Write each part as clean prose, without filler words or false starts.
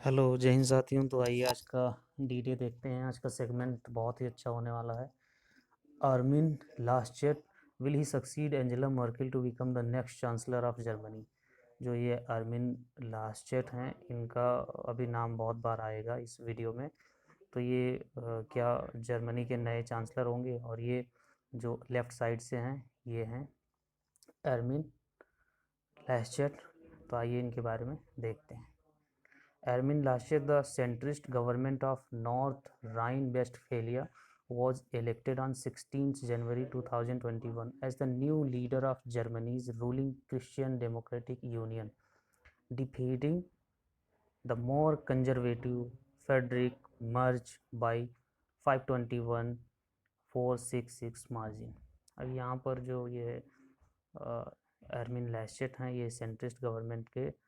Hello जय हिंद साथियों। तो आइए आज का डीडे देखते हैं। आज का सेगमेंट बहुत ही अच्छा होने वाला है। Armin Laschet, will he succeed Angela Merkel to become the next chancellor of Germany. जो ये आर्मिन लास्चेट हैं, इनका अभी नाम बहुत बार आएगा इस वीडियो में। तो ये क्या जर्मनी के नए चांसलर होंगे? और ये जो लेफ़्ट साइड से हैं ये हैं आर्मिन लास्चेट। तो आइए इनके बारे में देखते हैं। Armin Laschet, the centrist government of North Rhine-Westphalia, was elected on 16th January 2021 as the new leader of Germany's ruling Christian Democratic Union, defeating the more conservative Friedrich Merz by 521,466 margin. अब यहाँ पर जो ये एरमिन लैशेट हैं, ये centrist government के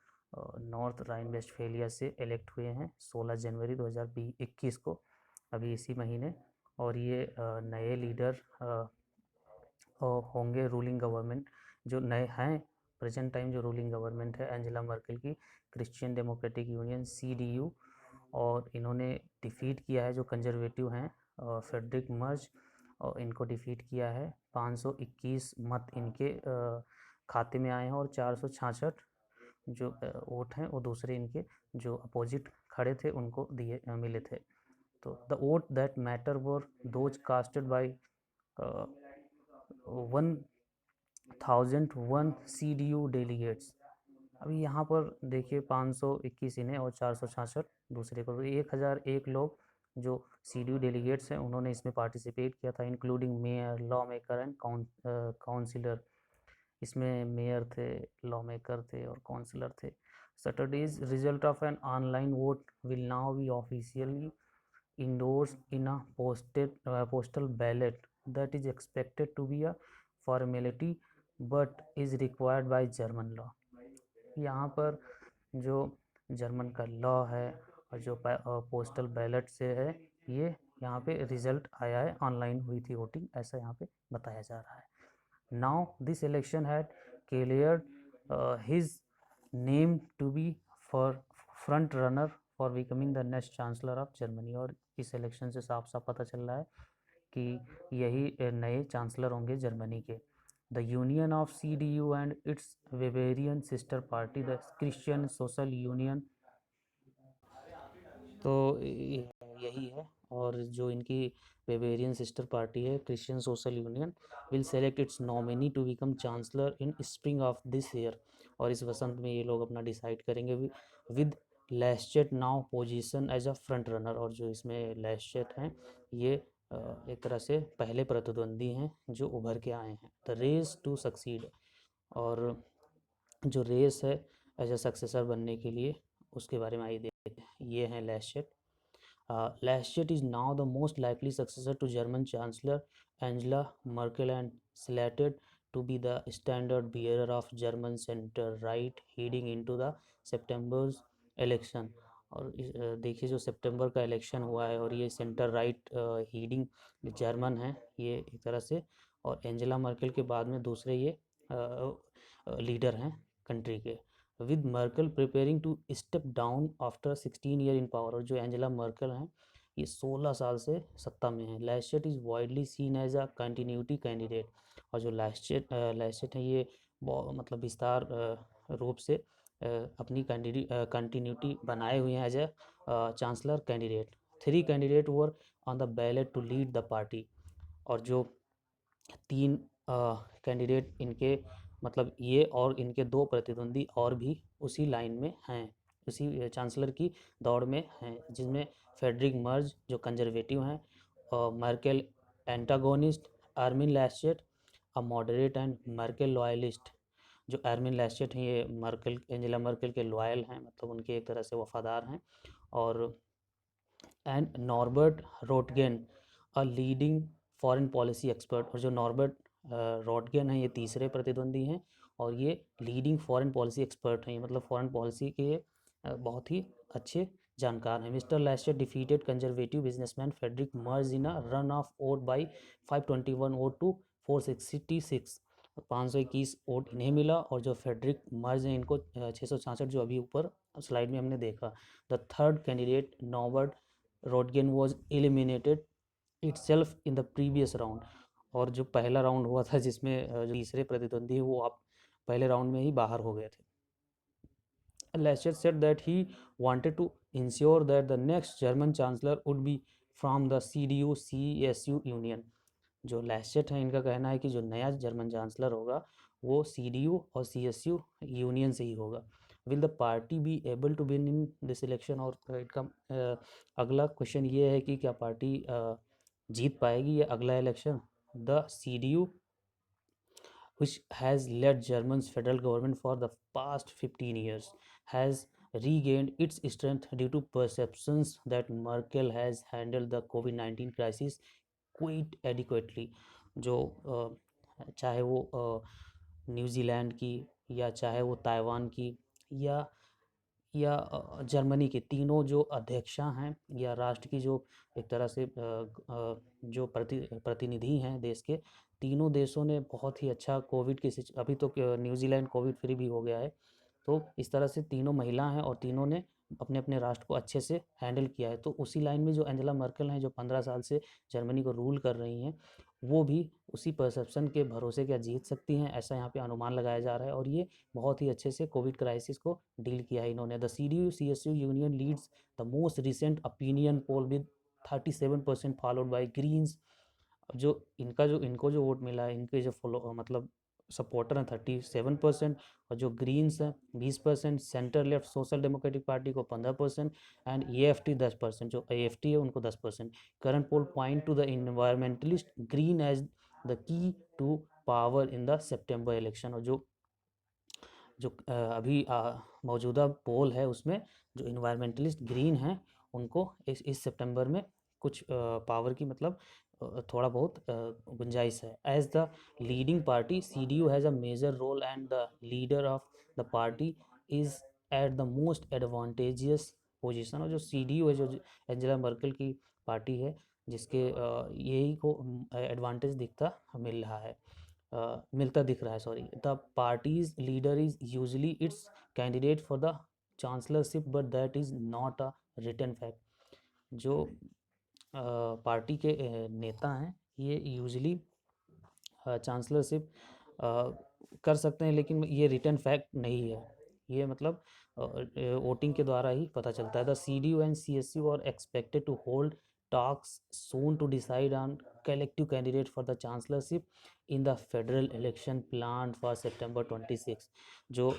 north Rhine Westphalia से elect हुए हैं 16 जनवरी 2021 को, अभी इसी महीने। और ये नए लीडर होंगे रूलिंग गवर्नमेंट जो नए हैं। प्रेजेंट टाइम जो रूलिंग गवर्नमेंट है एंजेला मर्केल की, क्रिश्चियन डेमोक्रेटिक यूनियन CDU। और इन्होंने डिफीट किया है जो कंजर्वेटिव हैं फ्रेडरिक मर्ज, और इनको डिफीट किया है। 521 मत इनके खाते में आए हैं और 466 जो वोट हैं वो दूसरे इनके जो अपोजिट खड़े थे उनको दिए मिले थे। तो the vote that matter were those casted by 1001 CDU delegates. अभी यहाँ पर देखिए 521 इन्हें और 466 दूसरे को, 1001 लोग जो CDU डेलीगेट्स हैं उन्होंने इसमें पार्टिसिपेट किया था, including mayor, law maker and councillor. इसमें मेयर थे, लॉ मेकर थे और काउंसिलर थे। Saturday's result of an online vote will now be officially endorsed in a postal ballot that is expected to be a formality but is required by German law। यहाँ पर जो German का law है और जो postal ballot से है, ये यहाँ पे रिजल्ट आया है, ऑनलाइन हुई थी वोटिंग, ऐसा यहाँ पे बताया जा रहा है। Now this election had cleared his name to be for front runner for becoming the next chancellor of Germany. और इस इलेक्शन से साफ साफ पता चल रहा है कि यही नए चांसलर होंगे जर्मनी के। The union of CDU and its Bavarian sister party the Christian Social Union. तो यही है। और जो इनकी वेवेरियन सिस्टर पार्टी है Christian Social Union, will select its nominee to become chancellor in spring of this year. और इस वसंत में ये लोग अपना डिसाइड करेंगे with Laschet now position as a front runner. और जो इसमें लैशेट हैं ये एक तरह से पहले प्रतिद्वंदी हैं जो उभर के आए हैं। द रेस टू सक्सीड, और जो रेस है एज अ सक्सेसर बनने के लिए उसके बारे में आइए देखते हैं। ये हैं लैशेट। Laschet is now the most likely successor to German Chancellor Angela Merkel and slated to be the standard bearer of German center-right heading into the September's election। और देखिए जो सितंबर का इलेक्शन हुआ है और ये सेंटर राइट हीडिंग जर्मन है ये एक तरह से, और एंजेला मर्केल के बाद में दूसरे ये लीडर हैं कंट्री के। With Merkel preparing to step down after 16 year in power. और जो एंजेला मर्कल हैं ये 16 साल से सत्ता में हैं। Laschet is widely seen as a continuity candidate. और जो लैशेट हैं ये मतलब विस्तार रूप से अपनी कंटिन्यूटी बनाए हुए हैं as a chancellor candidate. 3 candidate were on the ballot to lead the party. और जो 3 कैंडिडेट इनके मतलब ये और इनके 2 प्रतिद्वंदी और भी उसी लाइन में हैं, उसी चांसलर की दौड़ में हैं, जिसमें फ्रेडरिक मर्ज जो कंजर्वेटिव हैं, Merkel antagonist, Armin Laschet a moderate and Merkel loyalist. जो आर्मिन लैशेट हैं ये एंजेला मर्केल के लॉयल हैं, मतलब उनके एक तरह से वफादार हैं। और and Norbert Röttgen a leading foreign policy expert. और जो नॉर्बर्ट रोटगेन हैं ये तीसरे प्रतिद्वंदी हैं और ये लीडिंग फॉरेन पॉलिसी एक्सपर्ट हैं, मतलब फॉरेन पॉलिसी के बहुत ही अच्छे जानकार हैं। Mister Laschet defeated conservative businessman Friedrich Merz in a run off vote by 521 vote to 466। 521 vote इन्हें मिला, और जो फेडरिक मर्ज हैं इनको 666, जो अभी ऊपर स्लाइड में हमने देखा। The third candidate Norbert Röttgen was eliminated itself in the previous round. और जो पहला राउंड हुआ था जिसमें जो तीसरे प्रतिद्वंदी है वो आप पहले राउंड में ही बाहर हो गए थे। Laschet said that he wanted to ensure that the next German chancellor would be from the CDU-CSU union। जो लैशेट है इनका कहना है कि जो नया जर्मन चांसलर होगा वो CDU और CSU यूनियन से ही होगा। Will the party be able to win in this election. और इनका अगला क्वेश्चन ये है कि क्या पार्टी जीत पाएगी ये अगला election. The CDU which has led Germany's federal government for the past 15 years, has regained its strength due to perceptions that Merkel has handled the COVID-19 crisis quite adequately। जो चाहे वो न्यूजीलैंड की, या चाहे वो ताइवान की, या Germany के तीनों जो अध्यक्षा हैं या राष्ट्र की जो एक तरह से जो प्रतिनिधि हैं देश के, तीनों देशों ने बहुत ही अच्छा कोविड की अभी तो न्यूजीलैंड कोविड फ्री भी हो गया है। तो इस तरह से तीनों महिला हैं और तीनों ने अपने अपने राष्ट्र को अच्छे से हैंडल किया है। तो उसी लाइन में जो एंजेला मर्केल हैं जो 15 साल से जर्मनी को रूल कर रही हैं, वो भी उसी परसेप्शन के भरोसे क्या जीत सकती हैं, ऐसा यहाँ पे अनुमान लगाया जा रहा है। और ये बहुत ही अच्छे से कोविड क्राइसिस को डील किया है इन्होंने। The CDU-CSU union leads the most recent opinion poll with 37% followed by Greens. जो इनको जो वोट मिला है, इनके जो फॉलो मतलब सपोर्टर हैं 37%, और जो ग्रीन्स हैं 20%, centre left social democratic party को 15%, एंड AFT 10%, जो AFT है उनको 10%। Current poll point to the environmentalist Green as the key to power in the September election. और जो अभी मौजूदा पोल है उसमें जो इन्वायरमेंटलिस्ट ग्रीन हैं उनको इस सितंबर में कुछ पावर की मतलब थोड़ा बहुत गुंजाइश है। As the leading party CDU has a major role and the leader of the party is at the most advantageous position. और जो CDU है जो एंजेला मर्केल की पार्टी है जिसके यही को एडवांटेज मिलता दिख रहा है, sorry. The party's leader is usually its candidate for the chancellorship but that is not a written fact. जो पार्टी के नेता हैं ये यूजली चांसलरशिप कर सकते हैं, लेकिन ये रिटन फैक्ट नहीं है। ये मतलब वोटिंग के द्वारा ही पता चलता है। The CDU and CSU are expected to hold talks soon to decide on collective candidate for the chancellorship in the federal election planned for September 26। जो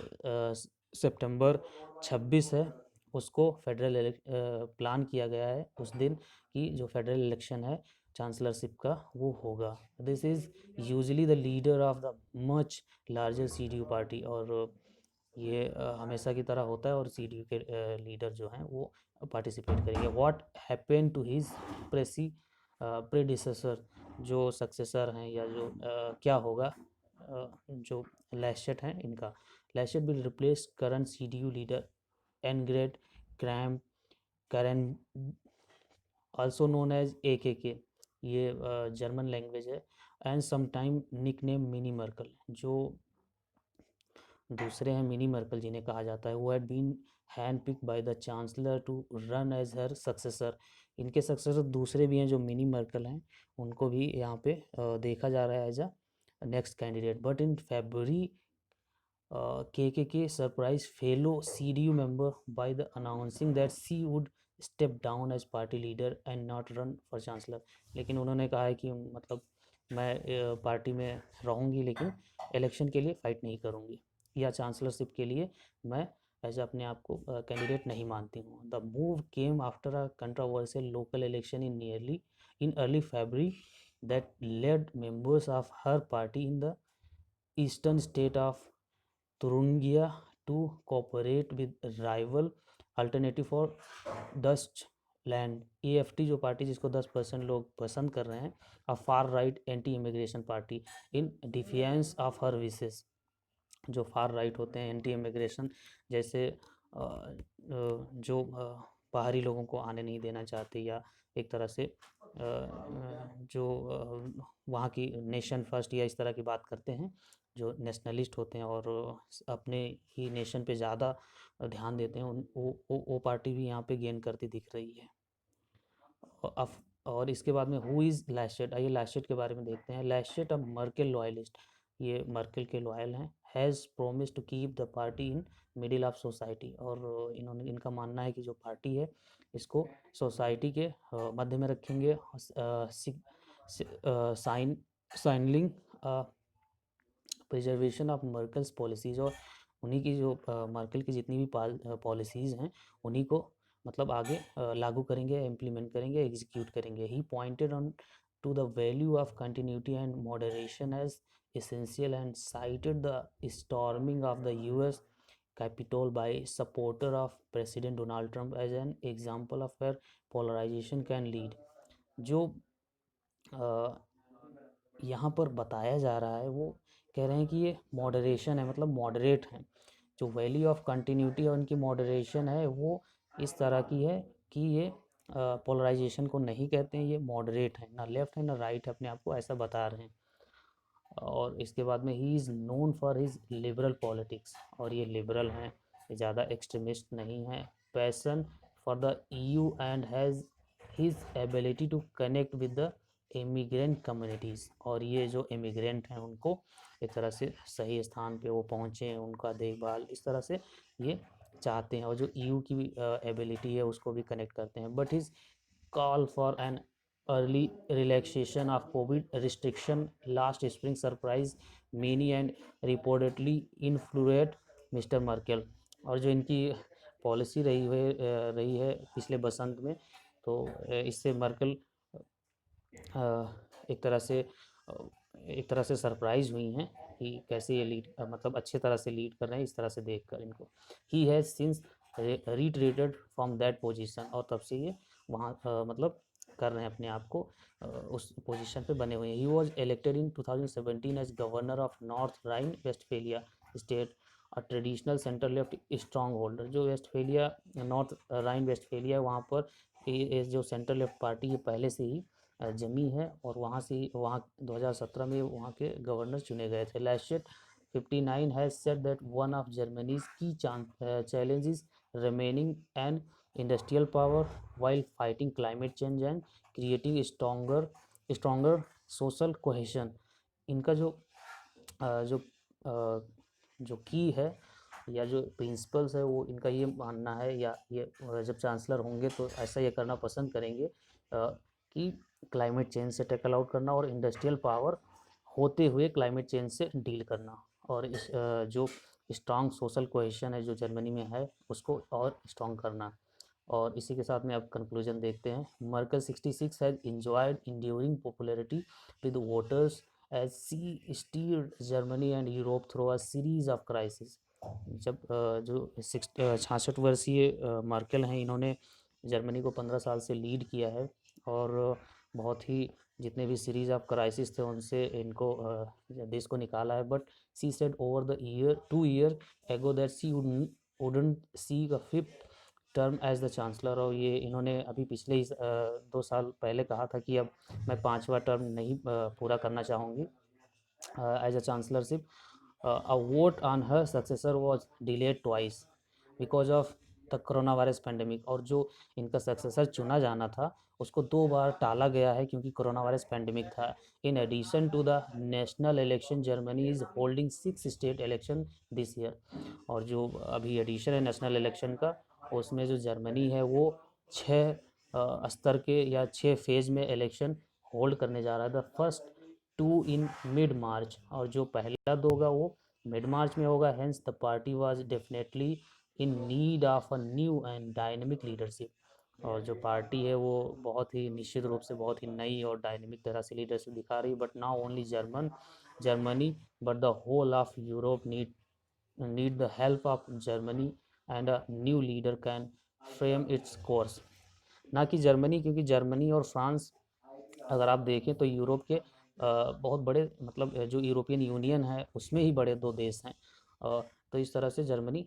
सितंबर 26 है उसको फेडरल प्लान किया गया है उस दिन की जो फेडरल इलेक्शन है चांसलरशिप का वो होगा। This is usually the leader of the much larger CDU party. और ये हमेशा की तरह होता है और CDU के लीडर जो हैं वो पार्टिसिपेट करेंगे। What happen to his predecessor, जो सक्सेसर हैं या जो क्या होगा जो लैशेट हैं इनका। Laschet will replace current CDU leader Annegret Kramp Karrenbauer, also known as AKK, ये जर्मन लैंग्वेज है, and sometime nick name mini Merkel. जो दूसरे हैं मिनी मर्कल जिन्हें कहा जाता है, वो had been hand pick by the chancellor to run as her successor. इनके सक्सेसर दूसरे भी हैं जो मिनी मर्कल हैं, उनको भी यहाँ पे देखा जा रहा है as a next candidate. But in February KKK surprised fellow CDU member by the announcing that she would step down as party leader and not run for chancellor। लेकिन उन्होंने कहा है कि मतलब मैं पार्टी में रहूँगी लेकिन इलेक्शन के लिए फाइट नहीं करूँगी या चांसलरशिप के लिए मैं ऐसे अपने आप को कैंडिडेट नहीं मानती हूँ। The move came after a controversial local election in early February that led members of her party in the eastern state of Thuringia to cooperate with rival alternative for Deutschland. AFT जो party जिसको 10% लोग पसंद कर रहे हैं, a far right anti immigration party in defence of her wishes. जो far right होते हैं एंटी इमिग्रेशन, जैसे जो बाहरी लोगों को आने नहीं देना चाहते या एक तरह से जो वहाँ की नेशन फर्स्ट या इस तरह की बात करते हैं, जो नेशनलिस्ट होते हैं और अपने ही नेशन पे ज़्यादा ध्यान देते हैं, वो पार्टी भी यहाँ पे गेन करती दिख रही है। और इसके बाद में हु इज़ लैशेट, आइए लैशेट के बारे में देखते हैं। लैशेट अ मर्केल लॉयलिस्ट, ये मर्केल के लॉयल हैं। Has promise to keep the party in middle of society, और इनका मानना है कि जो पार्टी है इसको सोसाइटी के मध्य में रखेंगे। साइन साइनलिंग प्रिजर्वेशन ऑफ मर्कल्स पॉलिसीज, और उन्हीं की जो मर्कल की जितनी भी पॉलिसीज़ हैं उन्हीं को मतलब आगे लागू करेंगे, इम्प्लीमेंट करेंगे, एग्जीक्यूट करेंगे। He pointed on to the value of continuity and moderation as essential and cited the storming of the US Capitol by supporter of President Donald Trump as an example of where polarization can lead। जो यहाँ पर बताया जा रहा है वो कह रहे हैं कि ये मॉडरेशन है, मतलब मॉडरेट है। जो वैल्यू ऑफ कंटिन्यूटी और उनकी मॉडरेशन है वो इस तरह की है कि ये पोलराइजेशन को नहीं कहते हैं, ये मॉडरेट है, ना लेफ्ट है ना राइट है, अपने आप को ऐसा बता रहे हैं। और इसके बाद में he is known for his liberal politics, और ये लिबरल हैं, ये ज़्यादा एक्सट्रीमिस्ट नहीं हैं। Passion for the EU and has his ability to connect with the immigrant communities, और ये जो इमिग्रेंट हैं उनको एक तरह से सही स्थान पे वो पहुँचें, उनका देखभाल इस तरह से ये चाहते हैं। और जो EU की भी एबिलिटी है उसको भी कनेक्ट करते हैं। But his call for an early relaxation of COVID restriction last spring surprised many and reportedly influenced mister Merkel. और जो इनकी पॉलिसी रही है पिछले बसंत में, तो इससे मर्केल एक तरह से सरप्राइज हुई हैं कि कैसे ये लीड मतलब अच्छे तरह से लीड कर रहे हैं, इस तरह से देखकर इनको। He has since retreated from that position, और तब से ये वहाँ मतलब कर रहे हैं अपने आप को उस पोजीशन पे बने हुए हैं। He was elected in 2017 as governor of North Rhine Westphalia state, a traditional centre left strong holder. जो वेस्टफेलिया नॉर्थ राइन वेस्टफेलिया वहाँ पर ये जो सेंटर लेफ्ट पार्टी ये पहले से ही जमी है, और वहाँ 2017 में वहाँ के गवर्नर चुने गए थे। लैशेट 59 has said that one of Germany's की challenges remaining an industrial power while fighting climate change and creating stronger social cohesion। इनका जो की है या जो प्रिंसिपल्स है वो इनका ये मानना है, या ये जब चांसलर होंगे तो ऐसा ये करना पसंद करेंगे कि क्लाइमेट चेंज से टैकल आउट करना और इंडस्ट्रियल पावर होते हुए क्लाइमेट चेंज से डील करना, और इस जो स्ट्रॉन्ग सोशल कोहेशन है जो जर्मनी में है उसको और स्ट्रॉन्ग करना। और इसी के साथ में अब कंक्लूजन देखते हैं। Merkel 66 has enjoyed enduring popularity with voters as she steered Germany and Europe through a series of crisis. जब जो 66 वर्षीय मर्केल हैं, इन्होंने जर्मनी को 15 साल से लीड किया है, और बहुत ही जितने भी सीरीज ऑफ क्राइसिस थे उनसे इनको देश को निकाला है। But she said over the year 2 year ago that she wouldn't seek a fifth term as the chancellor. और ये इन्होंने अभी पिछले ही 2 साल पहले कहा था कि अब मैं 5वां टर्म नहीं पूरा करना चाहूँगी as a chancellorship. a vote on her successor was delayed twice because of the corona virus pandemic. और जो इनका सक्सेसर चुना जाना था उसको 2 बार टाला गया है क्योंकि कोरोना वायरस पेंडेमिक था। In addition to the national election Germany is holding 6 state election this year. और जो अभी एडिशन है नेशनल इलेक्शन का, उसमें जो जर्मनी है वो 6 स्तर के या 6 फेज़ में इलेक्शन होल्ड करने जा रहा है। द फर्स्ट 2 इन मिड मार्च, और जो पहला 2 होगा वो मिड मार्च में होगा। Hence the party was definitely in need of a new and dynamic leadership. और जो पार्टी है वो बहुत ही निश्चित रूप से बहुत ही नई और डायनेमिक तरह से लीडरशिप दिखा रही है। But now only Germany but the whole of Europe need the help of Germany and a new leader can frame its course. ना कि जर्मनी, क्योंकि जर्मनी और फ्रांस अगर आप देखें तो यूरोप के बहुत बड़े मतलब जो यूरोपियन यूनियन है उसमें ही बड़े 2 देश हैं। तो इस तरह से जर्मनी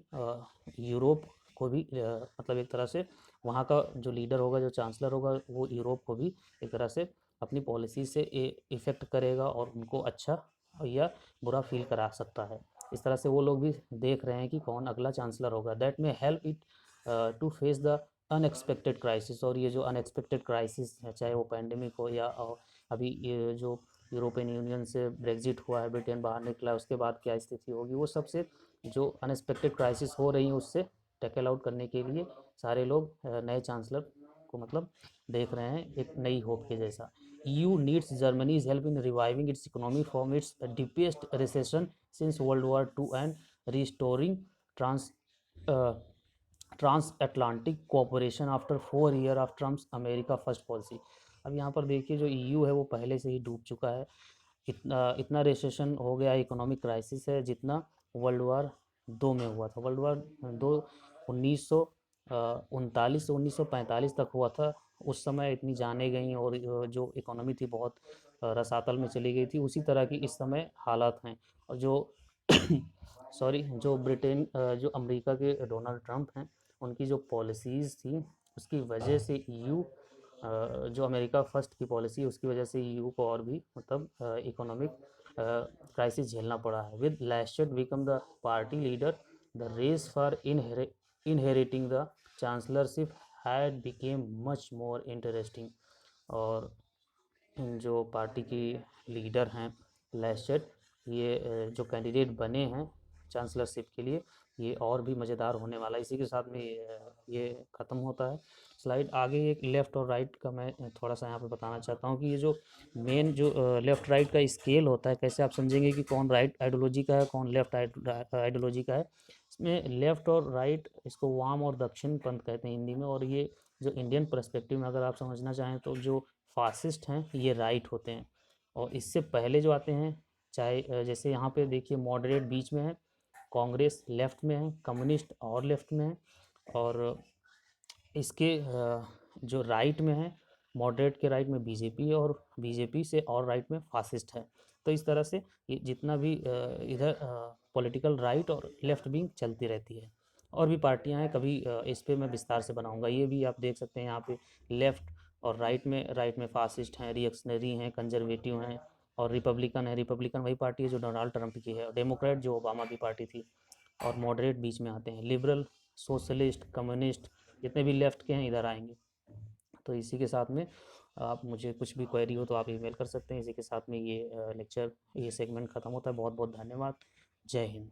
यूरोप को भी मतलब एक तरह से वहाँ का जो लीडर होगा, जो चांसलर होगा, वो यूरोप को भी एक तरह से अपनी पॉलिसी से इफ़ेक्ट करेगा और उनको अच्छा या बुरा फील करा सकता है। इस तरह से वो लोग भी देख रहे हैं कि कौन अगला चांसलर होगा। That may help it to face the unexpected crisis. और ये जो अनएक्सपेक्टेड क्राइसिस है, चाहे वो पैंडेमिक हो या अभी ये जो यूरोपियन यूनियन से ब्रेग्जिट हुआ है, ब्रिटेन बाहर निकला है, उसके बाद क्या स्थिति होगी, वो सबसे जो अनएक्सपेक्टेड क्राइसिस हो रही हैं उससे टैकल आउट करने के लिए सारे लोग नए चांसलर को मतलब देख रहे हैं एक नई होप के जैसा। EU needs Germany's help in reviving its economy from its deepest recession since World War II and restoring trans uh, transatlantic cooperation after 4 years of Trump's America First policy। अब यहाँ पर देखिए जो EU है वो पहले से ही डूब चुका है। इतना रिसेशन हो गया, इकोनॉमिक क्राइसिस है जितना वर्ल्ड वार 2 में हुआ था। वर्ल्ड वार 2 1939 से 1945 तक हुआ था। उस समय इतनी जानें गई और जो इकोनॉमी थी बहुत रसातल में चली गई थी। उसी तरह की इस समय हालात हैं। और जो सॉरी जो ब्रिटेन जो अमेरिका के डोनाल्ड ट्रंप हैं, उनकी जो पॉलिसीज़ थी उसकी वजह से EU जो अमेरिका फर्स्ट की पॉलिसी है उसकी वजह से EU को और भी मतलब इकोनॉमिक क्राइसिस झेलना पड़ा है। With Laschet become the party leader, the race for inheriting the chancellorship had become much more interesting. और जो पार्टी की लीडर हैं लैशेट, ये जो कैंडिडेट बने हैं चांसलरशिप के लिए, ये और भी मज़ेदार होने वाला है। इसी के साथ में ये ख़त्म होता है। स्लाइड आगे एक लेफ़्ट और राइट का मैं थोड़ा सा यहाँ पे बताना चाहता हूँ कि ये जो मेन जो लेफ़्ट राइट का स्केल होता है, कैसे आप समझेंगे कि कौन राइट आइडियोलॉजी का है, कौन लेफ़्ट आइडियोलॉजी का है। इसमें लेफ़्ट और राइट, इसको वाम और दक्षिण पंथ कहते हैं हिंदी में। और ये जो इंडियन पर्सपेक्टिव में अगर आप समझना चाहें तो जो फासिस्ट हैं ये राइट होते हैं। और इससे पहले जो आते हैं, चाहे जैसे यहाँ पे देखिए मॉडरेट बीच में है, कांग्रेस लेफ़्ट में है, कम्युनिस्ट और लेफ़्ट में है, और इसके जो राइट में है, मॉडरेट के राइट में बीजेपी है, और बीजेपी से और राइट में फासिस्ट है। तो इस तरह से ये जितना भी इधर पॉलिटिकल राइट और लेफ़्ट विंग चलती रहती है। और भी पार्टियां हैं, कभी इस पे मैं विस्तार से बनाऊंगा। ये भी आप देख सकते हैं यहाँ पे लेफ़्ट और राइट में फासिस्ट हैं, रिएक्शनरी हैं, कंजर्वेटिव हैं, और रिपब्लिकन है। रिपब्लिकन वही पार्टी है जो डोनाल्ड ट्रंप की है, और डेमोक्रेट जो ओबामा की पार्टी थी, और मॉडरेट बीच में आते हैं। लिबरल, सोशलिस्ट, कम्युनिस्ट जितने भी लेफ़्ट के हैं इधर आएंगे। तो इसी के साथ में आप मुझे कुछ भी क्वेरी हो तो आप ईमेल कर सकते हैं। इसी के साथ में ये लेक्चर, ये सेगमेंट ख़त्म होता है। बहुत बहुत धन्यवाद। जय हिंद।